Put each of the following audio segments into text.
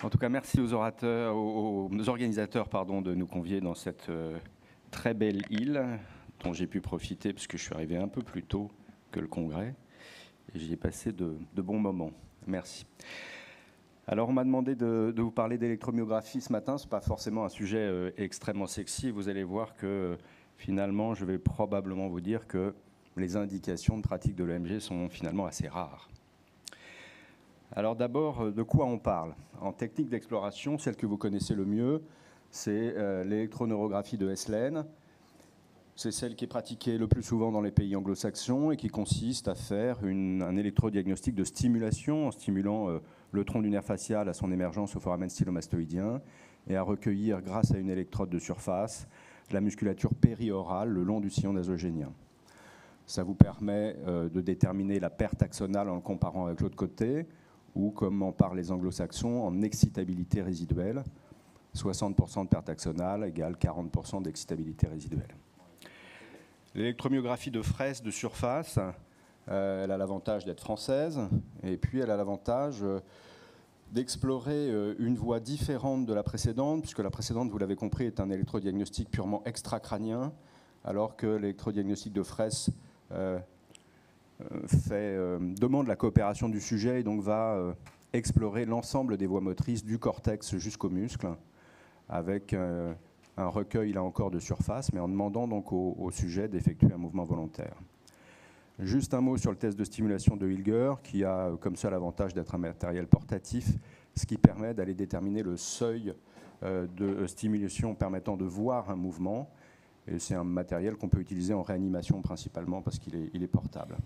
En tout cas, merci aux orateurs, aux organisateurs de nous convier dans cette très belle île dont j'ai pu profiter parce que je suis arrivé un peu plus tôt que le congrès et j'y ai passé de bons moments. Merci. Alors, on m'a demandé de vous parler d'électromyographie ce matin. Ce n'est pas forcément un sujet extrêmement sexy. Vous allez voir que finalement, je vais probablement vous dire que les indications de pratique de l'EMG sont finalement assez rares. Alors d'abord, de quoi on parle? En technique d'exploration, celle que vous connaissez le mieux, c'est l'électroneurographie de Hesslen. C'est celle qui est pratiquée le plus souvent dans les pays anglo-saxons et qui consiste à faire un électrodiagnostic de stimulation en stimulant le tronc du nerf facial à son émergence au foramen stylomastoïdien et à recueillir, grâce à une électrode de surface, la musculature périorale le long du sillon nasogénien. Ça vous permet de déterminer la perte axonale en le comparant avec l'autre côté, ou comme en parlent les anglo-saxons, en excitabilité résiduelle. 60% de perte axonale égale 40% d'excitabilité résiduelle. L'électromyographie de Fraisse de surface, elle a l'avantage d'être française, et puis elle a l'avantage d'explorer une voie différente de la précédente, puisque la précédente, vous l'avez compris, est un électrodiagnostic purement extracrânien, alors que l'électrodiagnostic de Fraisse demande la coopération du sujet et donc va explorer l'ensemble des voies motrices du cortex jusqu'au muscle, avec un recueil là encore de surface, mais en demandant donc au sujet d'effectuer un mouvement volontaire. Juste un mot sur le test de stimulation de Hilger, qui a comme seul avantage d'être un matériel portatif, ce qui permet d'aller déterminer le seuil de stimulation permettant de voir un mouvement. Et c'est un matériel qu'on peut utiliser en réanimation principalement parce qu'il est portable.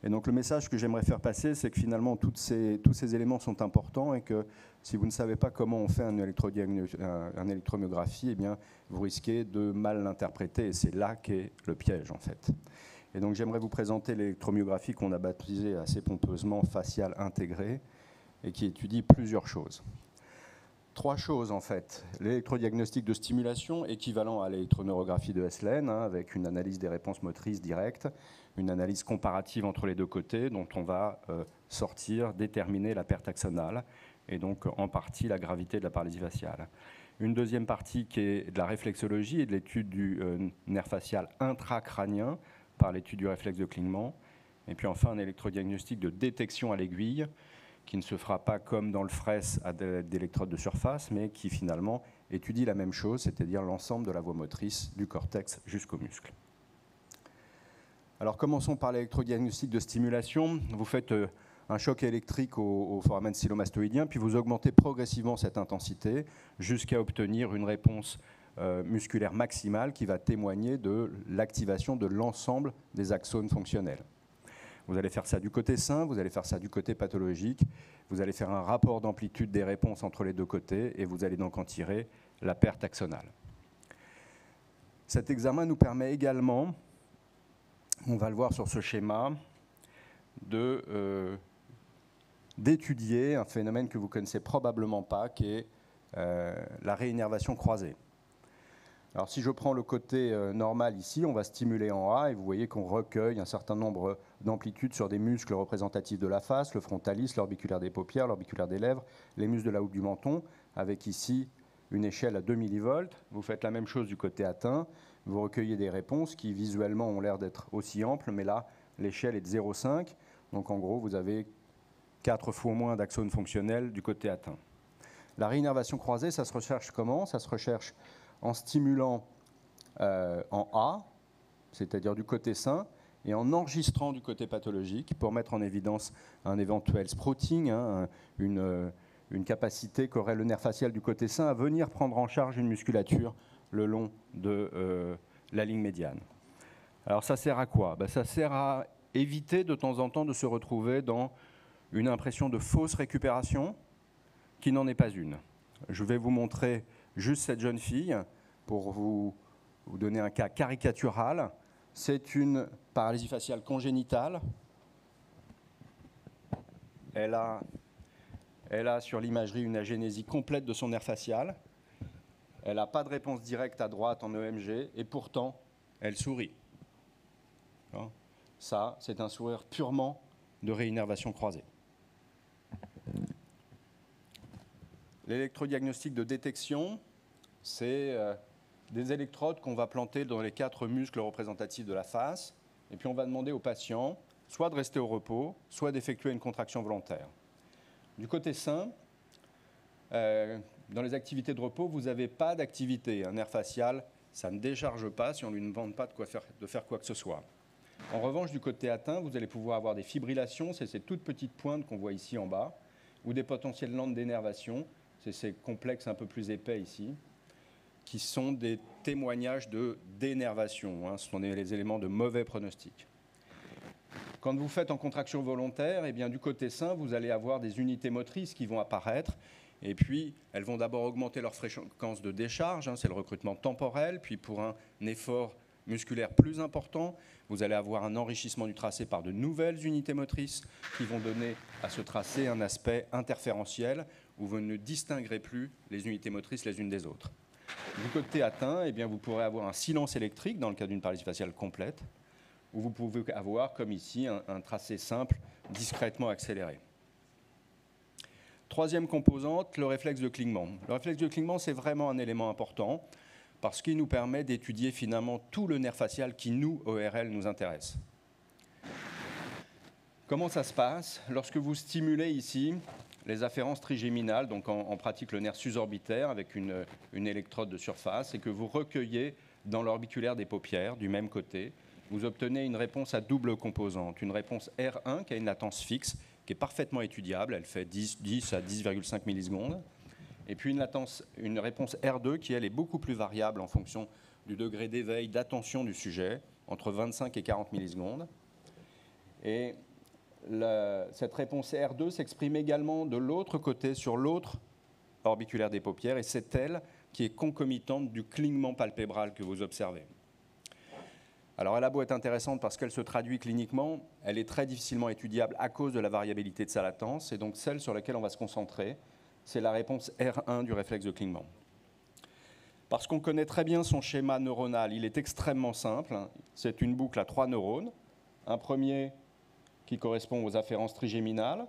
Et donc le message que j'aimerais faire passer, c'est que finalement tous ces éléments sont importants et que si vous ne savez pas comment on fait un électromyographie, eh bien, vous risquez de mal l'interpréter et c'est là qu'est le piège en fait. Et donc j'aimerais vous présenter l'électromyographie qu'on a baptisée assez pompeusement faciale intégrée et qui étudie plusieurs choses. Trois choses en fait. L'électrodiagnostic de stimulation équivalent à l'électroneurographie de Hesslen, avec une analyse des réponses motrices directes, une analyse comparative entre les deux côtés dont on va déterminer la perte axonale et donc en partie la gravité de la paralysie faciale. Une deuxième partie qui est de la réflexologie et de l'étude du nerf facial intracrânien par l'étude du réflexe de clignement. Et puis enfin un électrodiagnostic de détection à l'aiguille qui ne se fera pas comme dans le Fraisse à d'électrodes de surface, mais qui finalement étudie la même chose, c'est-à-dire l'ensemble de la voie motrice du cortex jusqu'au muscle. Alors commençons par l'électrodiagnostic de stimulation. Vous faites un choc électrique au foramen stylomastoïdien, puis vous augmentez progressivement cette intensité jusqu'à obtenir une réponse musculaire maximale qui va témoigner de l'activation de l'ensemble des axones fonctionnels. Vous allez faire ça du côté sain, vous allez faire ça du côté pathologique, vous allez faire un rapport d'amplitude des réponses entre les deux côtés et vous allez donc en tirer la perte axonale. Cet examen nous permet également, on va le voir sur ce schéma, d'étudier un phénomène que vous ne connaissez probablement pas, qui est la réinnervation croisée. Alors si je prends le côté normal ici, on va stimuler en A et vous voyez qu'on recueille un certain nombre d'amplitudes sur des muscles représentatifs de la face, le frontalis, l'orbiculaire des paupières, l'orbiculaire des lèvres, les muscles de la houppe du menton, avec ici une échelle à 2 millivolts. Vous faites la même chose du côté atteint, vous recueillez des réponses qui visuellement ont l'air d'être aussi amples, mais là l'échelle est de 0,5, donc en gros vous avez 4 fois moins d'axones fonctionnels du côté atteint. La réinnervation croisée, ça se recherche comment? Ça se recherche en stimulant en A, c'est-à-dire du côté sain, et en enregistrant du côté pathologique pour mettre en évidence un éventuel sprouting, une capacité qu'aurait le nerf facial du côté sain à venir prendre en charge une musculature le long de la ligne médiane. Alors ça sert à quoi? Ça sert à éviter de temps en temps de se retrouver dans une impression de fausse récupération qui n'en est pas une. Je vais vous montrer juste cette jeune fille pour vous donner un cas caricatural. C'est une paralysie faciale congénitale. Elle a sur l'imagerie une agénésie complète de son nerf facial. Elle n'a pas de réponse directe à droite en EMG et pourtant elle sourit. Ça, c'est un sourire purement de réinnervation croisée. L'électrodiagnostic de détection, c'est des électrodes qu'on va planter dans les 4 muscles représentatifs de la face. Et puis on va demander au patient soit de rester au repos, soit d'effectuer une contraction volontaire. Du côté sain, dans les activités de repos, vous n'avez pas d'activité. Un nerf facial, ça ne décharge pas si on ne lui demande pas de faire quoi que ce soit. En revanche, du côté atteint, vous allez pouvoir avoir des fibrillations, c'est ces toutes petites pointes qu'on voit ici en bas, ou des potentielles lentes d'énervation, c'est ces complexes un peu plus épais ici, qui sont des témoignages d'énervation. Ce sont les éléments de mauvais pronostic. Quand vous faites en contraction volontaire, eh bien, du côté sain, vous allez avoir des unités motrices qui vont apparaître. Et puis, elles vont d'abord augmenter leur fréquence de décharge, c'est le recrutement temporel. Puis, pour un effort musculaire plus important, vous allez avoir un enrichissement du tracé par de nouvelles unités motrices qui vont donner à ce tracé un aspect interférentiel où vous ne distinguerez plus les unités motrices les unes des autres. Du côté atteint, eh bien, vous pourrez avoir un silence électrique dans le cas d'une paralysie faciale complète, où vous pouvez avoir, comme ici, un tracé simple, discrètement accéléré. Troisième composante, le réflexe de clignement. Le réflexe de clignement, c'est vraiment un élément important parce qu'il nous permet d'étudier finalement tout le nerf facial qui, nous, ORL, nous intéresse. Comment ça se passe? Lorsque vous stimulez ici les afférences trigéminales, donc en pratique le nerf susorbitaire avec une électrode de surface, et que vous recueillez dans l'orbiculaire des paupières du même côté, vous obtenez une réponse à double composante, une réponse R1 qui a une latence fixe, qui est parfaitement étudiable, elle fait 10 à 10,5 millisecondes, et puis une réponse R2 qui, elle, est beaucoup plus variable en fonction du degré d'éveil, d'attention du sujet, entre 25 et 40 millisecondes. Et cette réponse R2 s'exprime également de l'autre côté, sur l'autre orbiculaire des paupières, et c'est elle qui est concomitante du clignement palpébral que vous observez. Alors elle a beau être intéressante parce qu'elle se traduit cliniquement, elle est très difficilement étudiable à cause de la variabilité de sa latence, et donc celle sur laquelle on va se concentrer, c'est la réponse R1 du réflexe de clignement. Parce qu'on connaît très bien son schéma neuronal, il est extrêmement simple, c'est une boucle à 3 neurones, un premier qui correspond aux afférences trigéminales,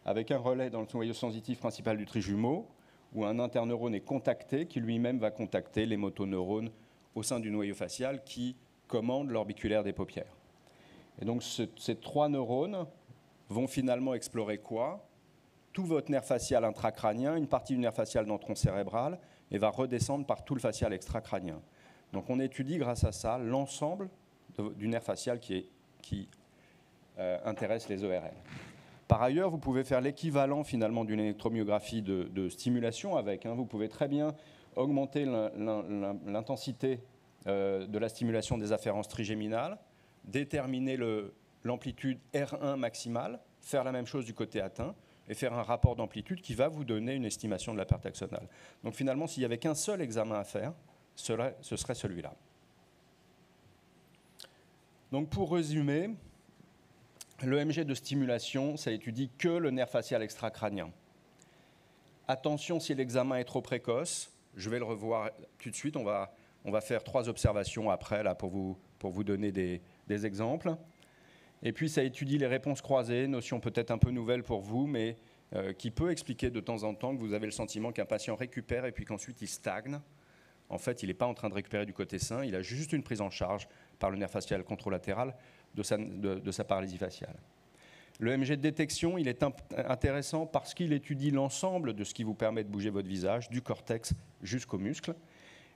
avec un relais dans le noyau sensitif principal du trijumeau, où un interneurone est contacté, qui lui-même va contacter les motoneurones au sein du noyau facial qui commandent l'orbiculaire des paupières. Et donc ces 3 neurones vont finalement explorer quoi? Tout votre nerf facial intracrânien, une partie du nerf facial dans le tronc cérébral, et va redescendre par tout le facial extracrânien. Donc on étudie grâce à ça l'ensemble du nerf facial qui intéresse les ORL. Par ailleurs, vous pouvez faire l'équivalent finalement d'une électromyographie de stimulation avec. Vous pouvez très bien augmenter l'intensité de la stimulation des afférences trigéminales, déterminer l'amplitude R1 maximale, faire la même chose du côté atteint, et faire un rapport d'amplitude qui va vous donner une estimation de la perte axonale. Donc finalement, s'il n'y avait qu'un seul examen à faire, ce serait celui-là. Donc pour résumer, l'EMG de stimulation, ça étudie que le nerf facial extracrânien. Attention si l'examen est trop précoce, je vais le revoir tout de suite, on va faire 3 observations après là, pour vous donner des exemples. Et puis ça étudie les réponses croisées, notion peut-être un peu nouvelle pour vous, mais qui peut expliquer de temps en temps que vous avez le sentiment qu'un patient récupère et puis qu'ensuite il stagne. En fait, il n'est pas en train de récupérer du côté sain, il a juste une prise en charge par le nerf facial contralatéral de sa paralysie faciale. Le MG de détection, il est intéressant parce qu'il étudie l'ensemble de ce qui vous permet de bouger votre visage, du cortex jusqu'aux muscles.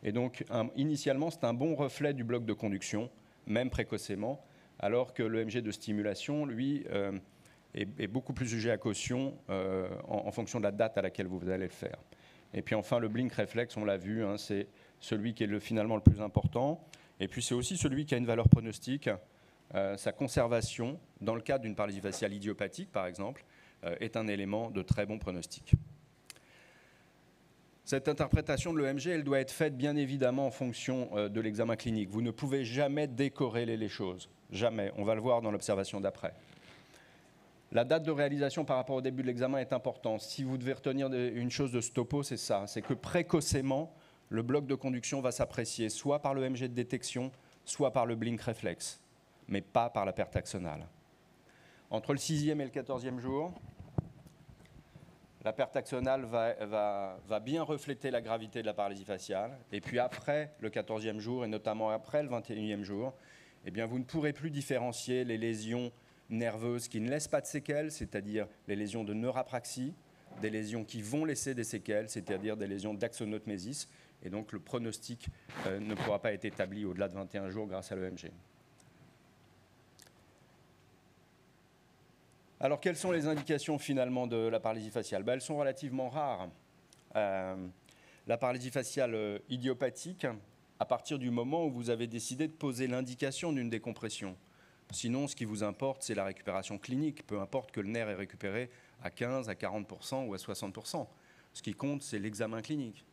Et donc, initialement, c'est un bon reflet du bloc de conduction, même précocement, alors que le MG de stimulation, lui, est beaucoup plus sujet à caution en fonction de la date à laquelle vous allez le faire. Et puis enfin, le blink réflexe, on l'a vu, c'est celui qui est finalement le plus important. Et puis c'est aussi celui qui a une valeur pronostique. Sa conservation, dans le cadre d'une paralysie faciale idiopathique, par exemple, est un élément de très bon pronostic. Cette interprétation de l'EMG, elle doit être faite bien évidemment en fonction de l'examen clinique. Vous ne pouvez jamais décorréler les choses. Jamais. On va le voir dans l'observation d'après. La date de réalisation par rapport au début de l'examen est importante. Si vous devez retenir une chose de ce topo, c'est ça. C'est que précocement, le bloc de conduction va s'apprécier soit par l'EMG de détection, soit par le blink réflexe, mais pas par la perte axonale. Entre le 6e et le 14e jour, La perte axonale va bien refléter la gravité de la paralysie faciale. Et puis après le 14e jour, et notamment après le 21e jour, eh bien, vous ne pourrez plus différencier les lésions nerveuses qui ne laissent pas de séquelles, c'est-à-dire les lésions de neurapraxie, des lésions qui vont laisser des séquelles, c'est-à-dire des lésions d'axonotmésis. Et donc le pronostic ne pourra pas être établi au-delà de 21 jours grâce à l'EMG. Alors, quelles sont les indications finalement de la paralysie faciale? Elles sont relativement rares. La paralysie faciale idiopathique, à partir du moment où vous avez décidé de poser l'indication d'une décompression. Sinon, ce qui vous importe, c'est la récupération clinique. Peu importe que le nerf est récupéré à 15, à 40% ou à 60%. Ce qui compte, c'est l'examen clinique.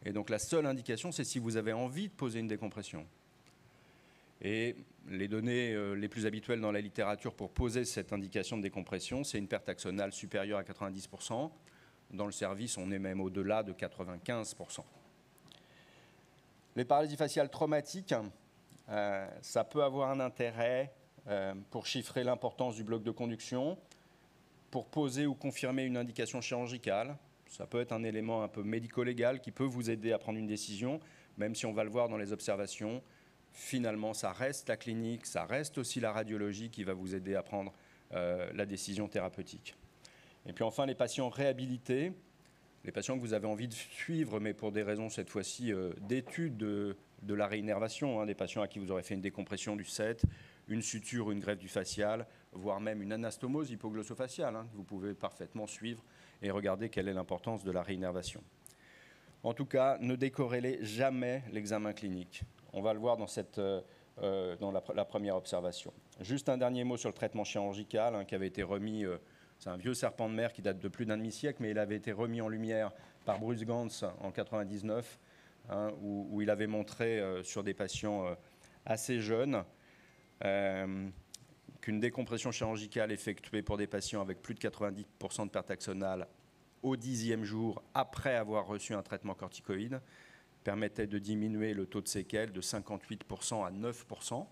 Et donc, la seule indication, c'est si vous avez envie de poser une décompression. Et les données les plus habituelles dans la littérature pour poser cette indication de décompression, c'est une perte axonale supérieure à 90%. Dans le service, on est même au-delà de 95%. Les paralysies faciales traumatiques, ça peut avoir un intérêt pour chiffrer l'importance du bloc de conduction, pour poser ou confirmer une indication chirurgicale. Ça peut être un élément un peu médico-légal qui peut vous aider à prendre une décision, même si on va le voir dans les observations. Finalement, ça reste la clinique, ça reste aussi la radiologie qui va vous aider à prendre la décision thérapeutique. Et puis enfin, les patients réhabilités, les patients que vous avez envie de suivre, mais pour des raisons cette fois-ci d'études de la réinnervation, hein, des patients à qui vous aurez fait une décompression du 7, une suture, une greffe du facial, voire même une anastomose hypoglossophaciale, hein, que vous pouvez parfaitement suivre et regarder quelle est l'importance de la réinnervation. En tout cas, ne décorrélez jamais l'examen clinique. On va le voir dans, la première observation. Juste un dernier mot sur le traitement chirurgical qui avait été remis, c'est un vieux serpent de mer qui date de plus d'un demi-siècle, mais il avait été remis en lumière par Bruce Gantz en 1999, où il avait montré sur des patients assez jeunes qu'une décompression chirurgicale effectuée pour des patients avec plus de 90% de perte axonale au 10e jour après avoir reçu un traitement corticoïde permettait de diminuer le taux de séquelles de 58% à 9%.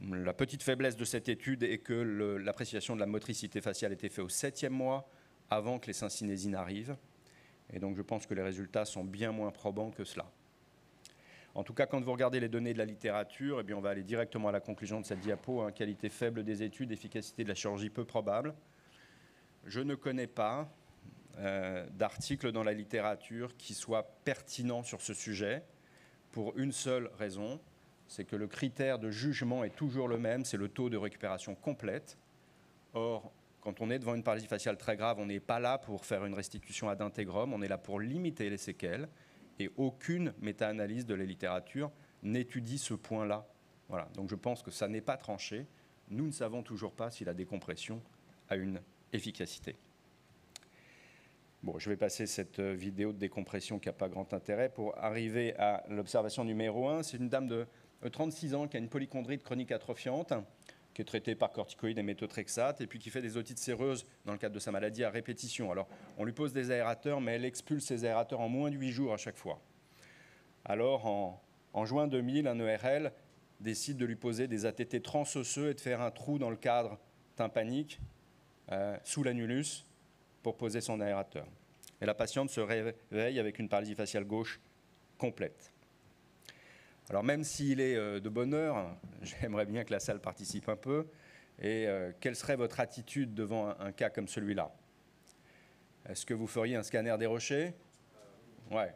La petite faiblesse de cette étude est que l'appréciation de la motricité faciale était faite au 7e mois, avant que les syncinésies n'arrivent. Et donc je pense que les résultats sont bien moins probants que cela. En tout cas, quand vous regardez les données de la littérature, eh bien, on va aller directement à la conclusion de cette diapo. Qualité faible des études, efficacité de la chirurgie peu probable. Je ne connais pas d'articles dans la littérature qui soient pertinents sur ce sujet pour une seule raison, c'est que le critère de jugement est toujours le même, c'est le taux de récupération complète. Or, quand on est devant une paralysie faciale très grave, on n'est pas là pour faire une restitution ad intégrum, on est là pour limiter les séquelles, et aucune méta-analyse de la littérature n'étudie ce point-là. Voilà. Donc je pense que ça n'est pas tranché. Nous ne savons toujours pas si la décompression a une efficacité. Bon, je vais passer cette vidéo de décompression qui n'a pas grand intérêt pour arriver à l'observation numéro 1. C'est une dame de 36 ans qui a une polychondrite chronique atrophiante, qui est traitée par corticoïdes et méthotrexate, et puis qui fait des otites séreuses dans le cadre de sa maladie à répétition. Alors, on lui pose des aérateurs, mais elle expulse ces aérateurs en moins de 8 jours à chaque fois. Alors, en juin 2000, un ERL décide de lui poser des ATT transosseux et de faire un trou dans le cadre tympanique sous l'annulus pour poser son aérateur. Et la patiente se réveille avec une paralysie faciale gauche complète. Alors même s'il est de bonne heure, j'aimerais bien que la salle participe un peu. Et quelle serait votre attitude devant un cas comme celui-là? Est-ce que vous feriez un scanner des rochers? Ouais.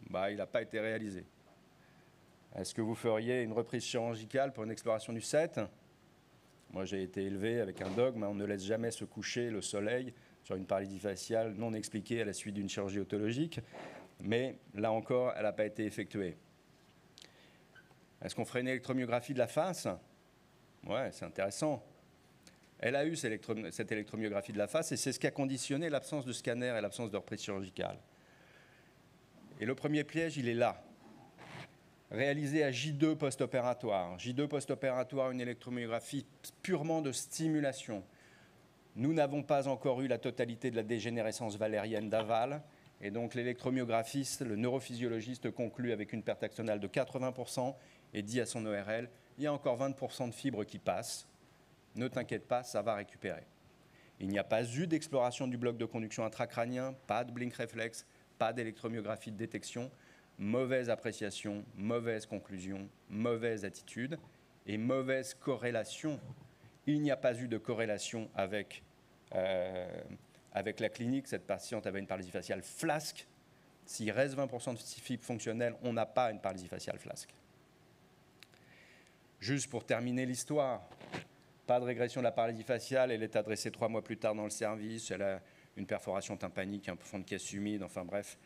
Bah, il n'a pas été réalisé. Est-ce que vous feriez une reprise chirurgicale pour une exploration du 7? Moi, j'ai été élevé avec un dogme, on ne laisse jamais se coucher le soleil sur une paralysie faciale non expliquée à la suite d'une chirurgie autologique. Mais là encore, elle n'a pas été effectuée. Est-ce qu'on ferait une électromyographie de la face? Ouais, c'est intéressant. Elle a eu cette électromyographie de la face et c'est ce qui a conditionné l'absence de scanner et l'absence de reprise chirurgicale. Et le premier piège, il est là. Réalisé à J2 post-opératoire. J2 post-opératoire, une électromyographie purement de stimulation. Nous n'avons pas encore eu la totalité de la dégénérescence valérienne d'aval. Et donc l'électromyographiste, le neurophysiologiste conclut avec une perte axonale de 80% et dit à son ORL, il y a encore 20% de fibres qui passent. ne t'inquiète pas, ça va récupérer. Il n'y a pas eu d'exploration du bloc de conduction intracrânien, pas de blink réflexe, pas d'électromyographie de détection, mauvaise appréciation, mauvaise conclusion, mauvaise attitude et mauvaise corrélation. Il n'y a pas eu de corrélation avec la clinique. Cette patiente avait une paralysie faciale flasque. S'il reste 20% de fibres fonctionnelles, on n'a pas une paralysie faciale flasque. Juste pour terminer l'histoire, pas de régression de la paralysie faciale, elle est adressée 3 mois plus tard dans le service, elle a une perforation tympanique, un fond de caisse humide, enfin bref.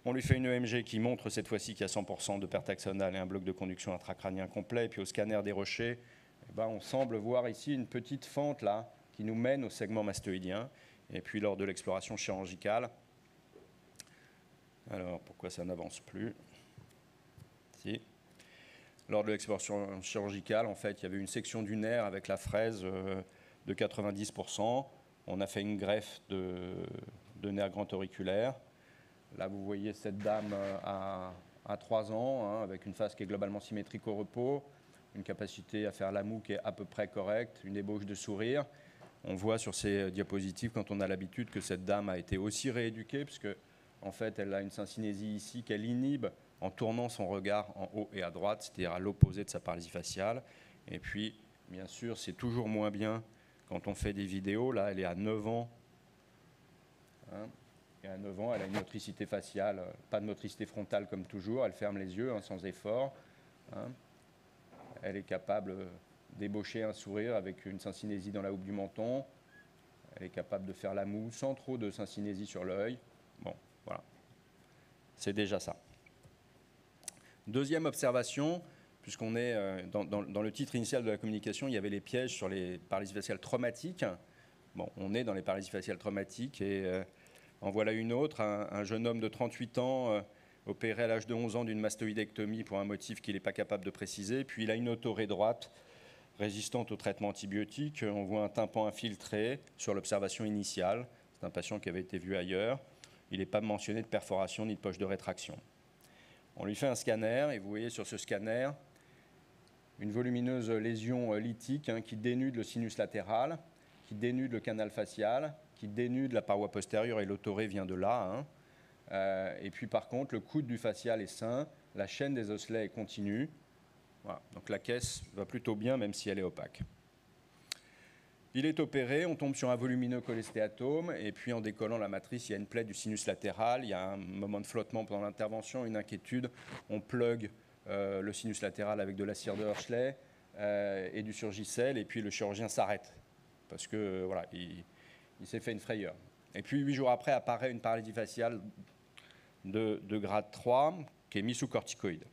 On lui fait une EMG qui montre cette fois-ci qu'il y a 100% de perte axonale et un bloc de conduction intracrânien complet. Et puis au scanner des rochers, on semble voir ici une petite fente là, qui nous mène au segment mastoïdien. Et puis lors de l'exploration chirurgicale, alors pourquoi ça n'avance plus? Si. Lors de l'exploration chirurgicale, en fait, il y avait une section du nerf avec la fraise de 90%. On a fait une greffe de nerf grand auriculaire. Là, vous voyez cette dame à 3 ans, hein, avec une face qui est globalement symétrique au repos, une capacité à faire la moue qui est à peu près correcte, une ébauche de sourire. On voit sur ces diapositives, quand on a l'habitude, que cette dame a été aussi rééduquée, puisque en fait, elle a une syncinésie ici qu'elle inhibe en tournant son regard en haut et à droite, c'est-à-dire à l'opposé de sa paralysie faciale. Et puis, bien sûr, c'est toujours moins bien quand on fait des vidéos. Là, elle est à 9 ans. Hein, et à 9 ans, elle a une motricité faciale, pas de motricité frontale comme toujours. Elle ferme les yeux sans effort. Hein. Elle est capable d'ébaucher un sourire avec une syncinésie dans la houppe du menton. Elle est capable de faire la moue sans trop de syncinésie sur l'œil. Bon, voilà. C'est déjà ça. Deuxième observation, puisqu'on est dans le titre initial de la communication, il y avait les pièges sur les paralysies faciales traumatiques. Bon, on est dans les paralysies faciales traumatiques et en voilà une autre, un jeune homme de 38 ans opéré à l'âge de 11 ans d'une mastoïdectomie pour un motif qu'il n'est pas capable de préciser. Puis il a une autorée droite résistante au traitement antibiotique. On voit un tympan infiltré sur l'observation initiale. C'est un patient qui avait été vu ailleurs. Il n'est pas mentionné de perforation ni de poche de rétraction. On lui fait un scanner et vous voyez sur ce scanner une volumineuse lésion lytique qui dénude le sinus latéral, qui dénude le canal facial, qui dénude la paroi postérieure et l'autorée vient de là. Et puis par contre, le coude du facial est sain, la chaîne des osselets est continue. Voilà. Donc la caisse va plutôt bien même si elle est opaque. Il est opéré, on tombe sur un volumineux cholestéatome, et puis en décollant la matrice, il y a une plaie du sinus latéral, il y a un moment de flottement pendant l'intervention, une inquiétude, on plug le sinus latéral avec de la cire de Hershey et du Surgicel, et puis le chirurgien s'arrête, parce que voilà, il s'est fait une frayeur. Et puis 8 jours après apparaît une paralysie faciale de grade 3, qui est mise sous corticoïde.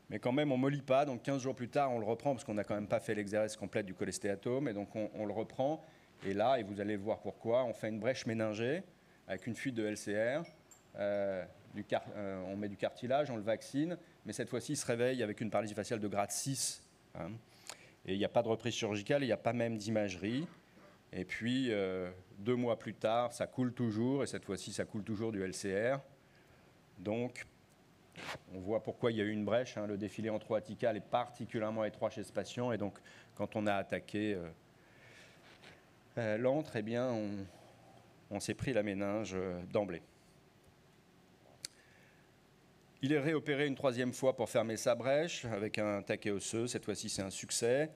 Mais quand même, on ne mollit pas, donc 15 jours plus tard, on le reprend, parce qu'on n'a quand même pas fait l'exérèse complète du cholestéatome, et donc on le reprend, et là, et vous allez voir pourquoi, on fait une brèche méningée, avec une fuite de LCR, on met du cartilage, on le vaccine, mais cette fois-ci, il se réveille avec une paralysie faciale de grade 6, hein, et il n'y a pas de reprise chirurgicale, il n'y a pas même d'imagerie, et puis 2 mois plus tard, ça coule toujours, et cette fois-ci, ça coule toujours du LCR, donc on voit pourquoi il y a eu une brèche. Le défilé antroatical est particulièrement étroit chez ce patient. Et donc, quand on a attaqué l'antre, eh bien, on s'est pris la méninge d'emblée. Il est réopéré une 3e fois pour fermer sa brèche avec un taquet osseux. Cette fois-ci, c'est un succès.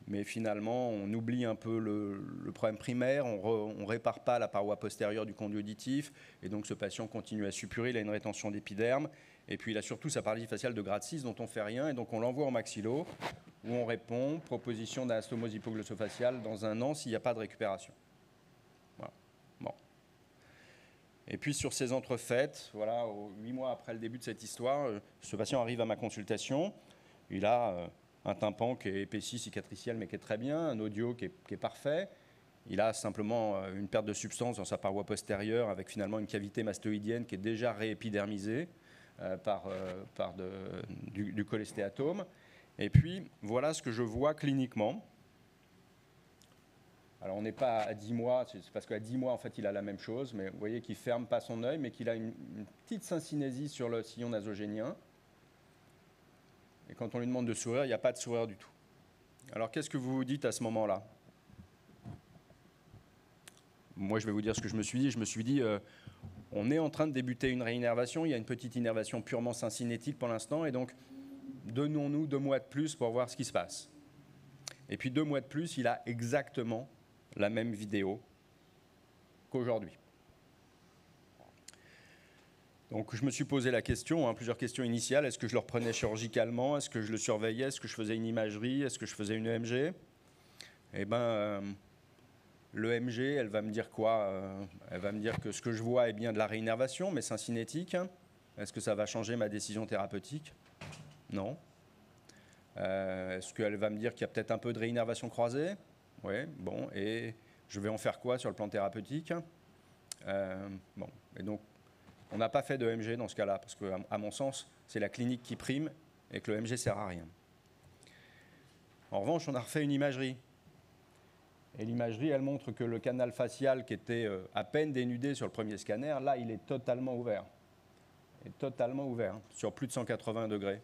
Mais finalement, on oublie un peu le problème primaire. On ne répare pas la paroi postérieure du conduit auditif. Et donc, ce patient continue à suppurer. Il a une rétention d'épiderme. Et puis, il a surtout sa paralysie faciale de grade 6 dont on ne fait rien. Et donc, on l'envoie en maxillo où on répond proposition d'anastomose hypoglossophaciale dans 1 an s'il n'y a pas de récupération. Voilà. Bon. Et puis, sur ces entrefaites, voilà, 8 mois après le début de cette histoire, ce patient arrive à ma consultation. Il a un tympan qui est épaissi, cicatriciel, mais qui est très bien, un audio qui est parfait. Il a simplement une perte de substance dans sa paroi postérieure avec finalement une cavité mastoïdienne qui est déjà réépidermisée du cholestéatome. Et puis, voilà ce que je vois cliniquement. Alors, on n'est pas à 10 mois, c'est parce qu'à 10 mois, en fait, il a la même chose, mais vous voyez qu'il ne ferme pas son œil, mais qu'il a une petite syncinésie sur le sillon nasogénien. Et quand on lui demande de sourire, il n'y a pas de sourire du tout. Alors, qu'est-ce que vous vous dites à ce moment-là? moi, je vais vous dire ce que je me suis dit. Je me suis dit, on est en train de débuter une réinnervation. Il y a une petite innervation purement syncinétique pour l'instant. Et donc, donnons-nous 2 mois de plus pour voir ce qui se passe. Et puis 2 mois de plus, il a exactement la même vidéo qu'aujourd'hui. Donc je me suis posé la question, plusieurs questions initiales. Est-ce que je le reprenais chirurgicalement? Est-ce que je le surveillais? Est-ce que je faisais une imagerie? Est-ce que je faisais une EMG? Eh bien, l'EMG, elle va me dire quoi? Elle va me dire que ce que je vois est bien de la réinnervation, mais syncinétique. Est-ce que ça va changer ma décision thérapeutique? Non. Est-ce qu'elle va me dire qu'il y a peut-être un peu de réinnervation croisée? Oui, bon. Et je vais en faire quoi sur le plan thérapeutique? Bon. Et donc, on n'a pas fait de EMG dans ce cas-là, parce qu'à mon sens, c'est la clinique qui prime et que le EMG ne sert à rien. En revanche, on a refait une imagerie. Et l'imagerie, elle montre que le canal facial qui était à peine dénudé sur le premier scanner, là, il est totalement ouvert. Il est totalement ouvert, sur plus de 180 degrés.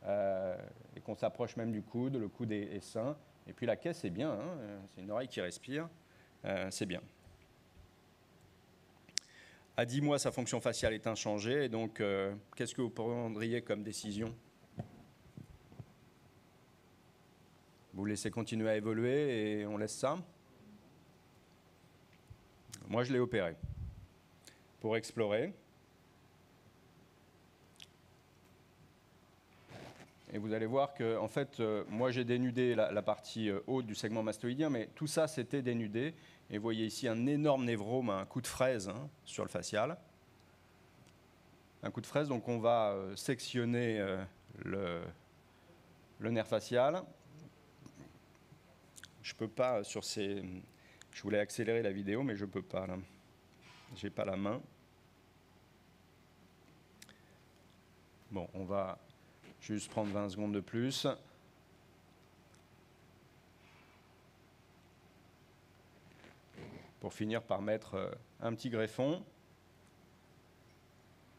Et qu'on s'approche même du coude, le coude est sain. Et puis la caisse est bien, c'est une oreille qui respire, c'est bien. À 10 mois, sa fonction faciale est inchangée. Et donc, qu'est-ce que vous prendriez comme décision? Vous laissez continuer à évoluer et on laisse ça? Moi, je l'ai opéré pour explorer. Et vous allez voir que, en fait, moi, j'ai dénudé la partie haute du segment mastoïdien, mais tout ça, c'était dénudé. Et vous voyez ici un énorme névrome, un coup de fraise sur le facial. Un coup de fraise, donc on va sectionner le nerf facial. Je ne peux pas sur ces... Je voulais accélérer la vidéo, mais je ne peux pas, là. Je n'ai pas la main. Bon, on va juste prendre 20 secondes de plus. Pour finir par mettre un petit greffon.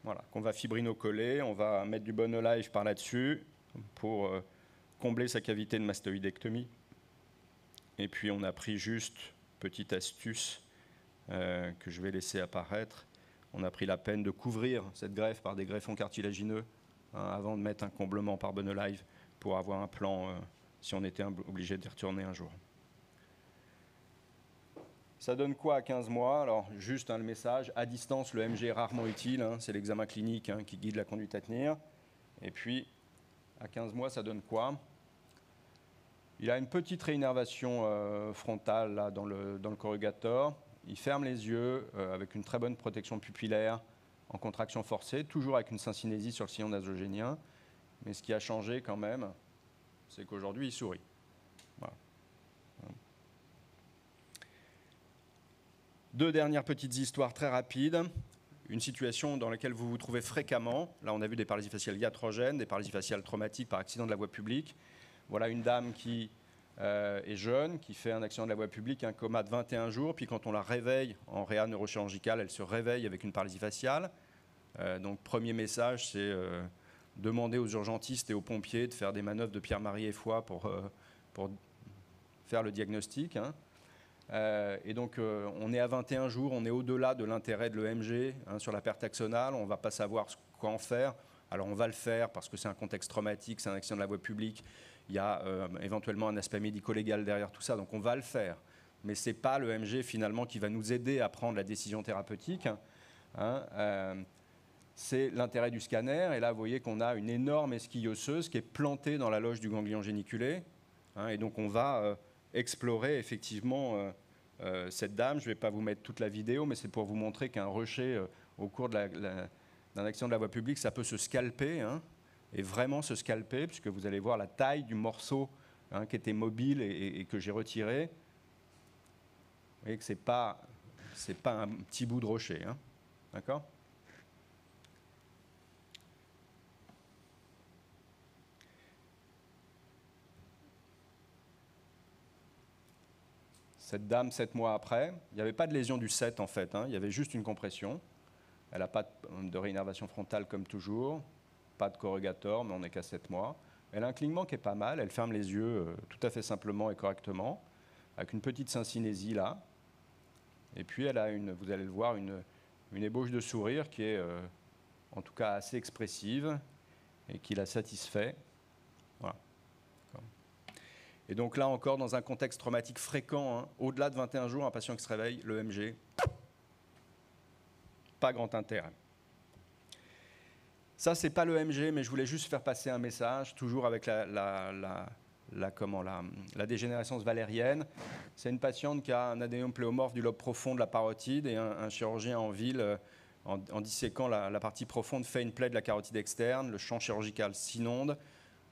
Voilà, qu'on va fibrino-coller. On va mettre du Bonolive par là-dessus pour combler sa cavité de mastoïdectomie. Et puis on a pris juste, petite astuce que je vais laisser apparaître, on a pris la peine de couvrir cette greffe par des greffons cartilagineux avant de mettre un comblement par Bonolive pour avoir un plan si on était obligé d'y retourner un jour. Ça donne quoi à 15 mois? Alors, juste le message, à distance, le MG est rarement utile, c'est l'examen clinique qui guide la conduite à tenir. Et puis, à 15 mois, ça donne quoi? Il a une petite réinnervation frontale là, dans le corrugator. Il ferme les yeux avec une très bonne protection pupillaire en contraction forcée, toujours avec une syncinésie sur le sillon nasogénien. Mais ce qui a changé quand même, c'est qu'aujourd'hui, il sourit. Voilà. 2 dernières petites histoires très rapides. Une situation dans laquelle vous vous trouvez fréquemment. Là, on a vu des paralysies faciales iatrogènes, des paralysies faciales traumatiques par accident de la voie publique. Voilà une dame qui est jeune, qui fait un accident de la voie publique, un coma de 21 jours, puis quand on la réveille en réa neurochirurgicale, elle se réveille avec une paralysie faciale. Donc premier message, c'est demander aux urgentistes et aux pompiers de faire des manœuvres de Pierre-Marie et Foy pour faire le diagnostic. Et donc on est à 21 jours, on est au-delà de l'intérêt de l'EMG sur la perte axonale, on ne va pas savoir quoi en faire. Alors on va le faire parce que c'est un contexte traumatique, c'est un accident de la voie publique, il y a éventuellement un aspect médico-légal derrière tout ça, donc on va le faire. Mais ce n'est pas l'EMG finalement qui va nous aider à prendre la décision thérapeutique. C'est l'intérêt du scanner. Et là, vous voyez qu'on a une énorme esquille osseuse qui est plantée dans la loge du ganglion géniculé. Et donc on va explorer effectivement cette dame. Je ne vais pas vous mettre toute la vidéo, mais c'est pour vous montrer qu'un rocher au cours d'un accident de la voie publique, ça peut se scalper, et vraiment se scalper, puisque vous allez voir la taille du morceau qui était mobile et que j'ai retiré. Vous voyez que ce n'est pas un petit bout de rocher. D'accord ? Cette dame, 7 mois après, il n'y avait pas de lésion du 7 en fait, il y avait juste une compression. Elle n'a pas de réinnervation frontale comme toujours, pas de corrugator, mais on n'est qu'à 7 mois. Elle a un clignement qui est pas mal, elle ferme les yeux tout à fait simplement et correctement, avec une petite syncinésie là. Et puis, elle a vous allez le voir, une ébauche de sourire qui est en tout cas assez expressive et qui la satisfait. Voilà. Et donc là encore, dans un contexte traumatique fréquent, hein, au-delà de 21 jours, un patient qui se réveille, l'EMG, pas grand intérêt. Ça, c'est pas l'EMG, mais je voulais juste faire passer un message, toujours avec la dégénérescence valérienne. C'est une patiente qui a un adénome pléomorphe du lobe profond de la parotide et un chirurgien en ville, en disséquant la partie profonde, fait une plaie de la carotide externe, le champ chirurgical s'inonde,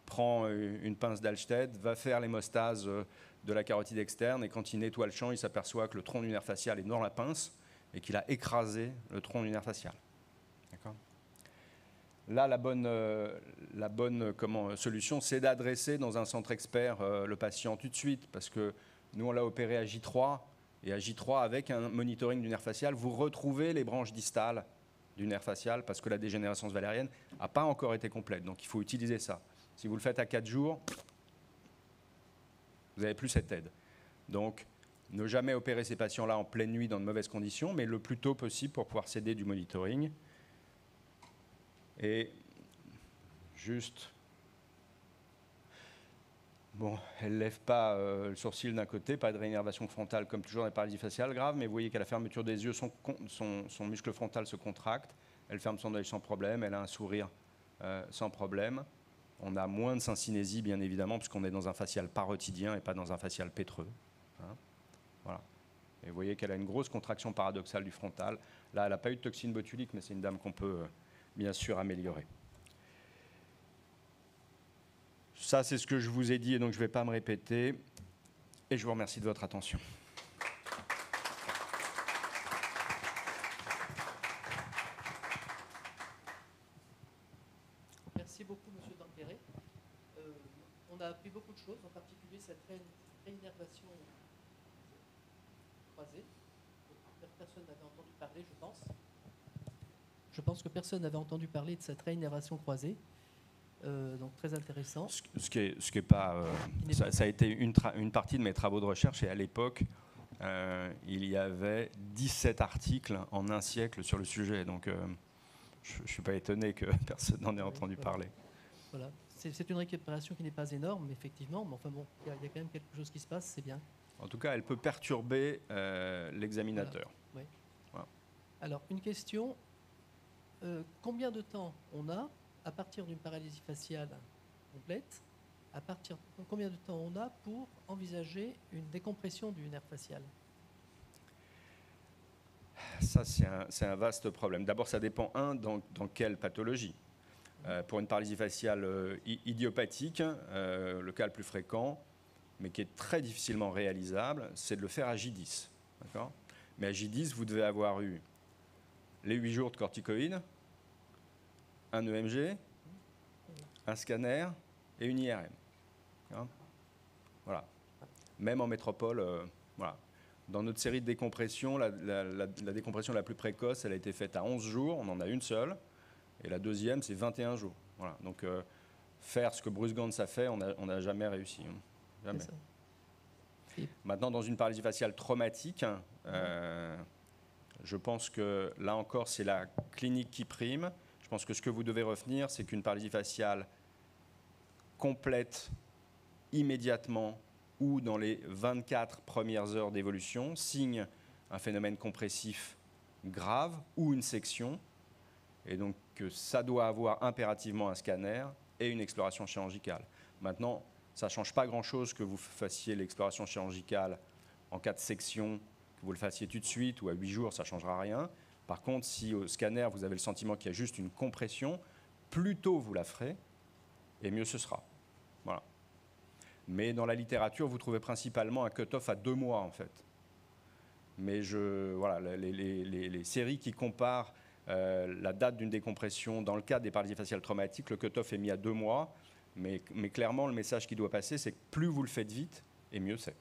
prend une pince d'Alsted, va faire l'hémostase de la carotide externe et quand il nettoie le champ, il s'aperçoit que le tronc du nerf facial est dans la pince et qu'il a écrasé le tronc du nerf facial. D'accord ? Là, la bonne solution, c'est d'adresser dans un centre expert le patient tout de suite, parce que nous, on l'a opéré à J3, et à J3, avec un monitoring du nerf facial, vous retrouvez les branches distales du nerf facial, parce que la dégénérescence valérienne n'a pas encore été complète, donc il faut utiliser ça. Si vous le faites à 4 jours, vous n'avez plus cette aide. Donc, ne jamais opérer ces patients-là en pleine nuit dans de mauvaises conditions, mais le plus tôt possible pour pouvoir s'aider du monitoring. Et juste, bon, elle ne lève pas le sourcil d'un côté, pas de réinnervation frontale comme toujours dans les paralysies faciales graves, mais vous voyez qu'à la fermeture des yeux, son muscle frontal se contracte, elle ferme son œil sans problème, elle a un sourire sans problème. On a moins de syncinésie, bien évidemment, puisqu'on est dans un facial parotidien et pas dans un facial pétreux. Hein, voilà. Et vous voyez qu'elle a une grosse contraction paradoxale du frontal. Là, elle n'a pas eu de toxine botulique, mais c'est une dame qu'on peut bien sûr améliorer. Ça, c'est ce que je vous ai dit, et donc je ne vais pas me répéter. Et je vous remercie de votre attention. Merci beaucoup, M. Dampierre. On a appris beaucoup de choses, en particulier cette réinnervation croisée. Personne n'avait entendu parler, je pense. Je pense que personne n'avait entendu parler de cette réinnervation croisée. Donc très intéressant. Ce qui est pas, ça a été une partie de mes travaux de recherche, et à l'époque, il y avait 17 articles en un siècle sur le sujet. Donc je ne suis pas étonné que personne n'en ait entendu parler. Voilà. C'est une récupération qui n'est pas énorme, effectivement, mais enfin bon, il y a quand même quelque chose qui se passe, c'est bien. En tout cas, elle peut perturber l'examinateur. Voilà. Oui. Voilà. Alors, une question. Combien de temps on a, à partir d'une paralysie faciale complète, combien de temps on a pour envisager une décompression du nerf facial? Ça, c'est un vaste problème. D'abord, ça dépend, dans quelle pathologie. Pour une paralysie faciale idiopathique, le cas le plus fréquent, mais qui est très difficilement réalisable, c'est de le faire à J10. D'accord ? Mais à J10, vous devez avoir eu les 8 jours de corticoïdes, un EMG, un scanner et une IRM. Voilà. Même en métropole, voilà. Dans notre série de décompression, la décompression la plus précoce, elle a été faite à 11 jours, on en a une seule, et la deuxième, c'est 21 jours. Voilà. Donc, faire ce que Bruce Gantz a fait, on n'a jamais réussi. Jamais. Maintenant, dans une paralysie faciale traumatique, je pense que, là encore, c'est la clinique qui prime. Je pense que ce que vous devez retenir, c'est qu'une paralysie faciale complète immédiatement ou dans les 24 premières heures d'évolution signe un phénomène compressif grave ou une section, et donc ça doit avoir impérativement un scanner et une exploration chirurgicale. Maintenant, ça ne change pas grand-chose que vous fassiez l'exploration chirurgicale en cas de section, que vous le fassiez tout de suite ou à 8 jours, ça ne changera rien. Par contre, si au scanner, vous avez le sentiment qu'il y a juste une compression, plus tôt vous la ferez, et mieux ce sera. Voilà. Mais dans la littérature, vous trouvez principalement un cut-off à 2 mois, en fait. Mais voilà, les séries qui comparent la date d'une décompression dans le cadre des paralysies faciales traumatiques, le cut-off est mis à 2 mois. Mais clairement, le message qui doit passer, c'est que plus vous le faites vite, et mieux c'est.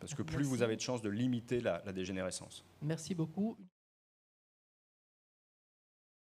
Parce que plus vous avez de chances de limiter la dégénérescence. Merci beaucoup.